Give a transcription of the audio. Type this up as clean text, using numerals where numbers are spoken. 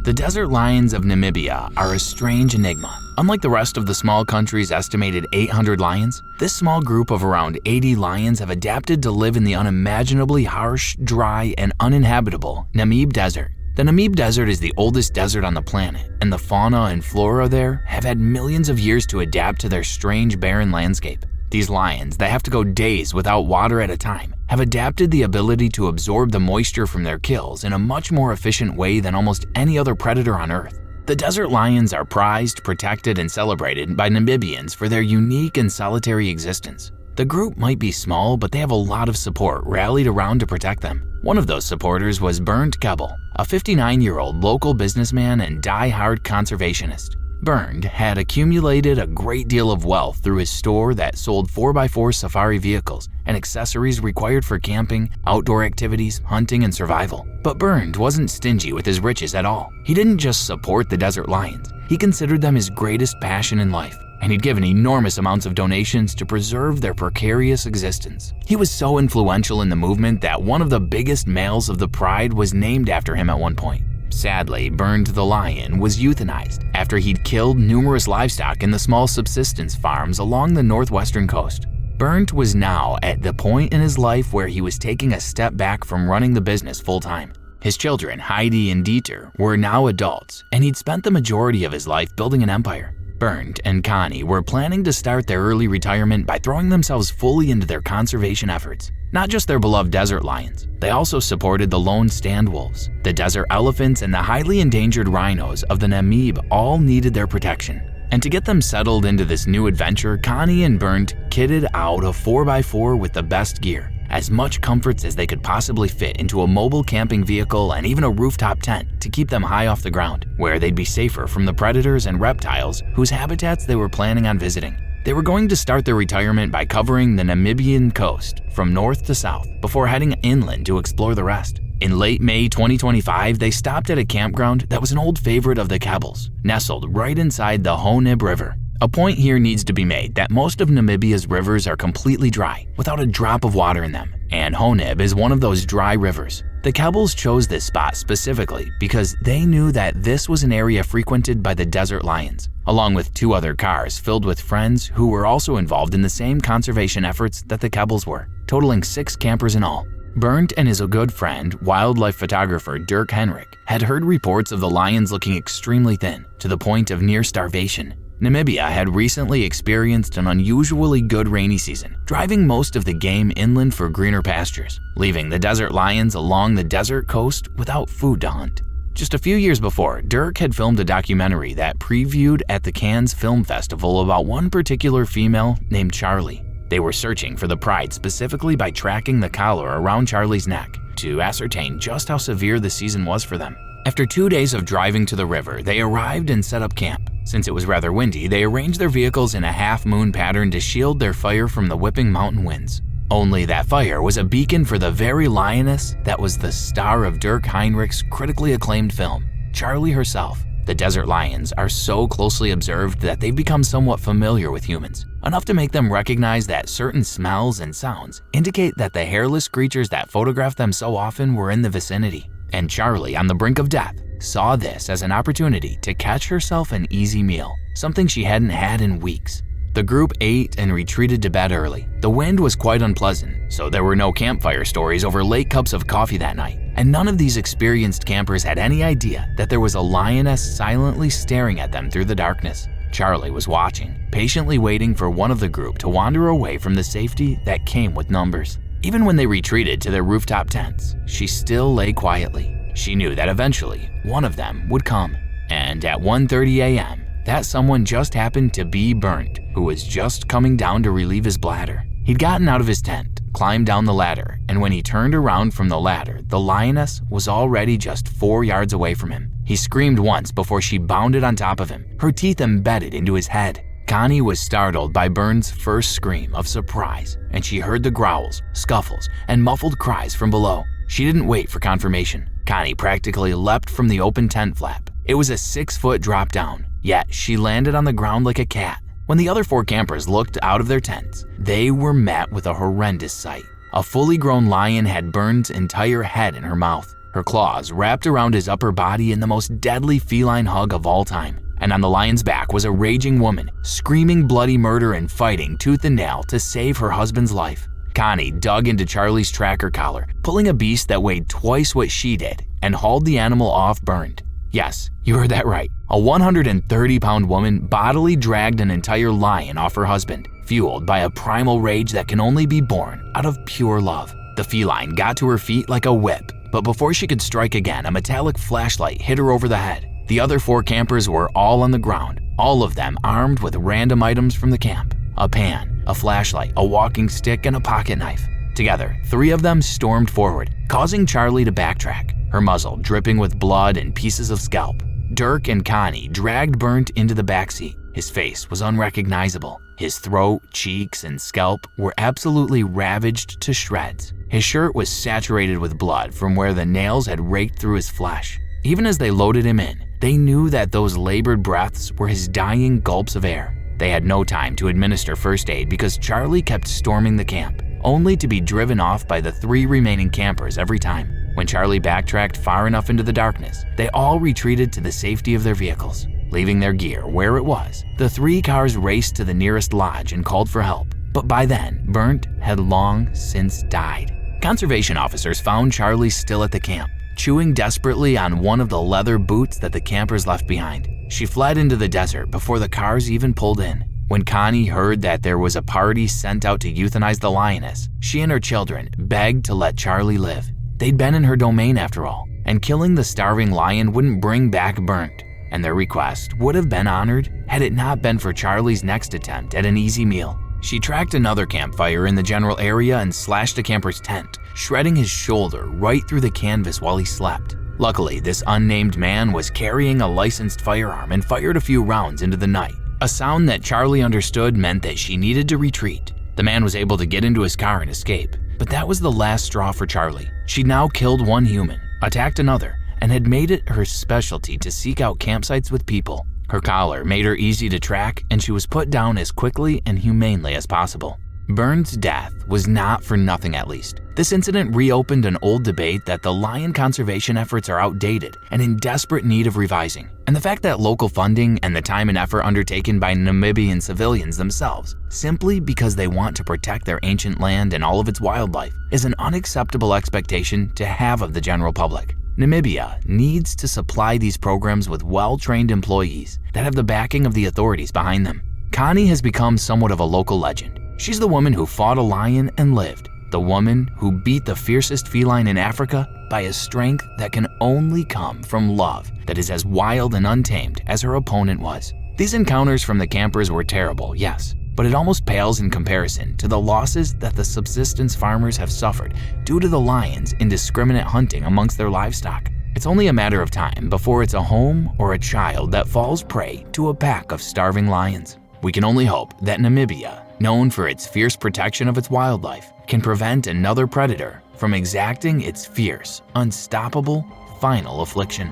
The desert lions of Namibia are a strange enigma. Unlike the rest of the small country's estimated 800 lions, this small group of around 80 lions have adapted to live in the unimaginably harsh, dry, and uninhabitable Namib Desert. The Namib Desert is the oldest desert on the planet, and the fauna and flora there have had millions of years to adapt to their strange, barren landscape. These lions, that have to go days without water at a time, have adapted the ability to absorb the moisture from their kills in a much more efficient way than almost any other predator on Earth. The desert lions are prized, protected, and celebrated by Namibians for their unique and solitary existence. The group might be small, but they have a lot of support rallied around to protect them. One of those supporters was Bernd Kebbel, a 59-year-old local businessman and die-hard conservationist. Bernd had accumulated a great deal of wealth through his store that sold 4x4 safari vehicles and accessories required for camping, outdoor activities, hunting, and survival. But Bernd wasn't stingy with his riches at all. He didn't just support the desert lions, he considered them his greatest passion in life, and he'd given enormous amounts of donations to preserve their precarious existence. He was so influential in the movement that one of the biggest males of the pride was named after him at one point. Sadly, Bernd the lion was euthanized after he'd killed numerous livestock in the small subsistence farms along the northwestern coast. Bernd was now at the point in his life where he was taking a step back from running the business full-time. His children, Heidi and Dieter, were now adults, and he'd spent the majority of his life building an empire. Bernd and Connie were planning to start their early retirement by throwing themselves fully into their conservation efforts. Not just their beloved desert lions, they also supported the lone stand wolves, the desert elephants, and the highly endangered rhinos of the Namib all needed their protection. And to get them settled into this new adventure, Connie and Bernd kitted out a 4x4 with the best gear, as much comforts as they could possibly fit into a mobile camping vehicle and even a rooftop tent to keep them high off the ground, where they'd be safer from the predators and reptiles whose habitats they were planning on visiting. They were going to start their retirement by covering the Namibian coast from north to south before heading inland to explore the rest. In late May 2025, they stopped at a campground that was an old favorite of the Kebbels, nestled right inside the Honib River. A point here needs to be made that most of Namibia's rivers are completely dry, without a drop of water in them, and Honib is one of those dry rivers. The Kebbels chose this spot specifically because they knew that this was an area frequented by the desert lions, along with 2 other cars filled with friends who were also involved in the same conservation efforts that the Kebbels were, totaling 6 campers in all. Bernd and his good friend, wildlife photographer Dirk Henrik, had heard reports of the lions looking extremely thin, to the point of near starvation. Namibia had recently experienced an unusually good rainy season, driving most of the game inland for greener pastures, leaving the desert lions along the desert coast without food to hunt. Just a few years before, Dirk had filmed a documentary that previewed at the Cannes Film Festival about one particular female named Charlie. They were searching for the pride specifically by tracking the collar around Charlie's neck to ascertain just how severe the season was for them. After 2 days of driving to the river, they arrived and set up camp. Since it was rather windy, they arranged their vehicles in a half-moon pattern to shield their fire from the whipping mountain winds. Only that fire was a beacon for the very lioness that was the star of Dirk Heinrich's critically acclaimed film, Charlie herself. The desert lions are so closely observed that they've become somewhat familiar with humans, enough to make them recognize that certain smells and sounds indicate that the hairless creatures that photographed them so often were in the vicinity. And Charlie, on the brink of death, saw this as an opportunity to catch herself an easy meal, something she hadn't had in weeks. The group ate and retreated to bed early. The wind was quite unpleasant, so there were no campfire stories over late cups of coffee that night, and none of these experienced campers had any idea that there was a lioness silently staring at them through the darkness. Charlie was watching, patiently waiting for one of the group to wander away from the safety that came with numbers. Even when they retreated to their rooftop tents, she still lay quietly. She knew that eventually one of them would come, and at 1:30 a.m., that someone just happened to be Bernd, who was just coming down to relieve his bladder. He'd gotten out of his tent, climbed down the ladder, and when he turned around from the ladder, the lioness was already just 4 yards away from him. He screamed once before she bounded on top of him, her teeth embedded into his head. Connie was startled by Bernd's first scream of surprise, and she heard the growls, scuffles, and muffled cries from below. She didn't wait for confirmation. Connie practically leapt from the open tent flap. It was a 6-foot drop down, yet she landed on the ground like a cat. When the other 4 campers looked out of their tents, they were met with a horrendous sight. A fully grown lion had Bernd's entire head in her mouth. her claws wrapped around his upper body in the most deadly feline hug of all time. And on the lion's back was a raging woman, screaming bloody murder and fighting tooth and nail to save her husband's life. Connie dug into Charlie's tracker collar, pulling a beast that weighed twice what she did, and hauled the animal off Bernd. Yes, you heard that right. A 130-pound woman bodily dragged an entire lion off her husband, fueled by a primal rage that can only be born out of pure love. The feline got to her feet like a whip, but before she could strike again, a metallic flashlight hit her over the head. The other 4 campers were all on the ground, all of them armed with random items from the camp: a pan, a flashlight, a walking stick, and a pocket knife. Together, 3 of them stormed forward, causing Charlie to backtrack, her muzzle dripping with blood and pieces of scalp. Dirk and Connie dragged Bernd into the backseat. His face was unrecognizable. His throat, cheeks, and scalp were absolutely ravaged to shreds. His shirt was saturated with blood from where the nails had raked through his flesh. Even as they loaded him in, they knew that those labored breaths were his dying gulps of air. They had no time to administer first aid because Charlie kept storming the camp, only to be driven off by the 3 remaining campers every time. When Charlie backtracked far enough into the darkness, they all retreated to the safety of their vehicles. Leaving their gear where it was, the 3 cars raced to the nearest lodge and called for help. But by then, Bernd had long since died. Conservation officers found Charlie still at the camp, chewing desperately on one of the leather boots that the campers left behind. She fled into the desert before the cars even pulled in. When Connie heard that there was a party sent out to euthanize the lioness, she and her children begged to let Charlie live. They'd been in her domain after all, and killing the starving lion wouldn't bring back Bernd, and their request would have been honored had it not been for Charlie's next attempt at an easy meal. She tracked another campfire in the general area and slashed a camper's tent, shredding his shoulder right through the canvas while he slept. Luckily, this unnamed man was carrying a licensed firearm and fired a few rounds into the night. A sound that Charlie understood meant that she needed to retreat. The man was able to get into his car and escape, but that was the last straw for Charlie. She'd now killed one human, attacked another, and had made it her specialty to seek out campsites with people. Her collar made her easy to track, and she was put down as quickly and humanely as possible. Bernd's death was not for nothing, at least. This incident reopened an old debate that the lion conservation efforts are outdated and in desperate need of revising. And the fact that local funding and the time and effort undertaken by Namibian civilians themselves, simply because they want to protect their ancient land and all of its wildlife, is an unacceptable expectation to have of the general public. Namibia needs to supply these programs with well-trained employees that have the backing of the authorities behind them. Connie has become somewhat of a local legend. She's the woman who fought a lion and lived, the woman who beat the fiercest feline in Africa by a strength that can only come from love that is as wild and untamed as her opponent was. These encounters from the campers were terrible, yes, but it almost pales in comparison to the losses that the subsistence farmers have suffered due to the lion's indiscriminate hunting amongst their livestock. It's only a matter of time before it's a home or a child that falls prey to a pack of starving lions. We can only hope that Namibia, known for its fierce protection of its wildlife, can prevent another predator from exacting its fierce, unstoppable, final affliction.